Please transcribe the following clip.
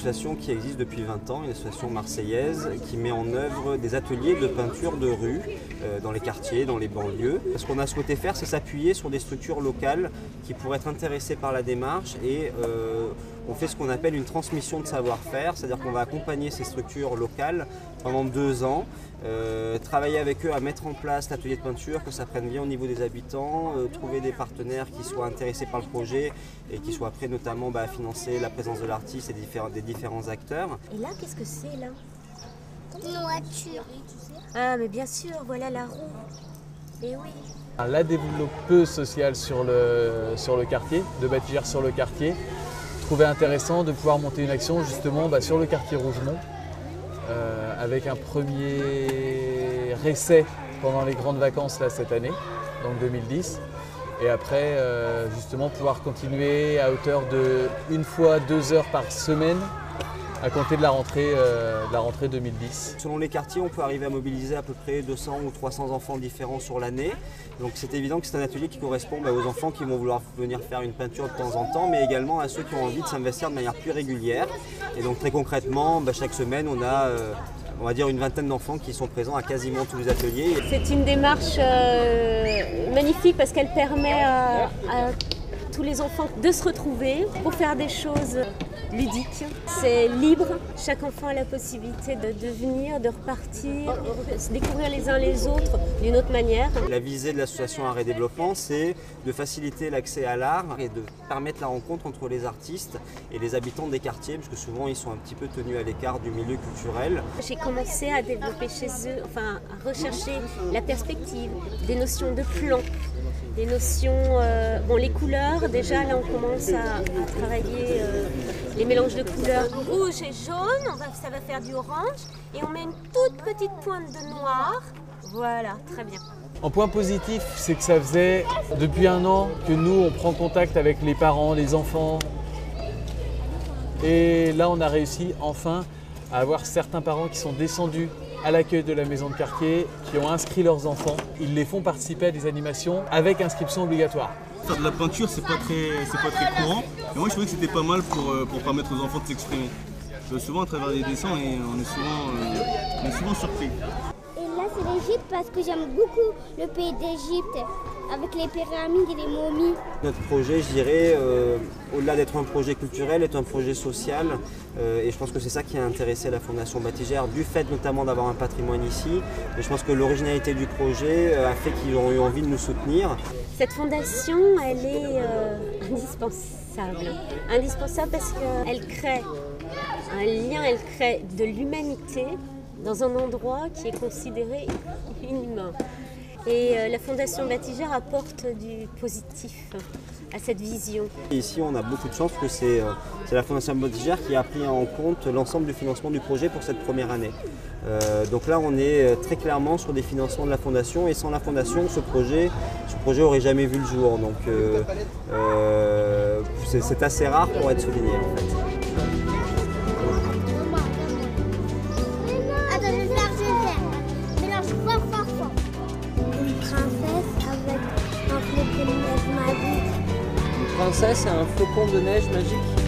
association qui existe depuis 20 ans, une association marseillaise qui met en œuvre des ateliers de peinture de rue dans les quartiers, dans les banlieues. Ce qu'on a souhaité faire, c'est s'appuyer sur des structures locales qui pourraient être intéressées par la démarche et on fait ce qu'on appelle une transmission de savoir-faire, c'est-à-dire qu'on va accompagner ces structures locales pendant 2 ans, travailler avec eux à mettre en place l'atelier de peinture, que ça prenne bien au niveau des habitants, trouver des partenaires qui soient intéressés par le projet et qui soient prêts notamment à financer la présence de l'artiste et des différents acteurs. Et là, qu'est-ce que c'est là? Une voiture. Ah, mais bien sûr, voilà la roue. Et oui. La développeuse sociale sur le quartier, de Batigère sur le quartier, trouvait intéressant de pouvoir monter une action justement sur le quartier Rougemont, avec un premier essai pendant les grandes vacances là, cette année, donc 2010. Et après, justement, pouvoir continuer à hauteur de 1 fois 2 heures par semaine à compter de la rentrée 2010. Selon les quartiers, on peut arriver à mobiliser à peu près 200 ou 300 enfants différents sur l'année. Donc c'est évident que c'est un atelier qui correspond aux enfants qui vont vouloir venir faire une peinture de temps en temps, mais également à ceux qui ont envie de s'investir de manière plus régulière. Et donc très concrètement, chaque semaine, on a on va dire une vingtaine d'enfants qui sont présents à quasiment tous les ateliers. C'est une démarche magnifique parce qu'elle permet à tous les enfants de se retrouver pour faire des choses ludiques. C'est libre, chaque enfant a la possibilité de venir, de repartir, de se découvrir les uns les autres d'une autre manière. La visée de l'association Art et Développement, c'est de faciliter l'accès à l'art et de permettre la rencontre entre les artistes et les habitants des quartiers, parce que souvent ils sont un petit peu tenus à l'écart du milieu culturel. J'ai commencé à développer chez eux, à rechercher la perspective, des notions de plan, des notions, les couleurs, déjà là on commence à travailler les mélanges de couleurs rouge et jaune, ça va faire du orange et on met une toute petite pointe de noir, voilà, très bien. En point positif, c'est que ça faisait depuis 1 an que nous on prend contact avec les parents, les enfants et là on a réussi enfin à avoir certains parents qui sont descendus à l'accueil de la maison de quartier, qui ont inscrit leurs enfants. Ils les font participer à des animations avec inscription obligatoire. Faire de la peinture, c'est pas très courant. Et moi, je trouvais que c'était pas mal pour permettre aux enfants de s'exprimer. Souvent, à travers les dessins, et on est souvent surpris. Et là, c'est l'Égypte parce que j'aime beaucoup le pays d'Égypte, avec les pyramides et les momies. Notre projet, je dirais, au-delà d'être un projet culturel, est un projet social. Et je pense que c'est ça qui a intéressé la Fondation Batigère, du fait notamment d'avoir un patrimoine ici. Et je pense que l'originalité du projet a fait qu'ils ont eu envie de nous soutenir. Cette fondation, elle est indispensable. Indispensable parce qu'elle crée un lien, elle crée de l'humanité dans un endroit qui est considéré inhumain. Et la Fondation Batigère apporte du positif à cette vision. Et ici, on a beaucoup de chance que c'est la Fondation Batigère qui a pris en compte l'ensemble du financement du projet pour cette première année. Donc là, on est très clairement sur des financements de la Fondation et sans la Fondation, ce projet n'aurait jamais vu le jour. Donc c'est assez rare pour être souligné en fait. Avec un flocon de neige magique. Une princesse et un flocon de neige magique.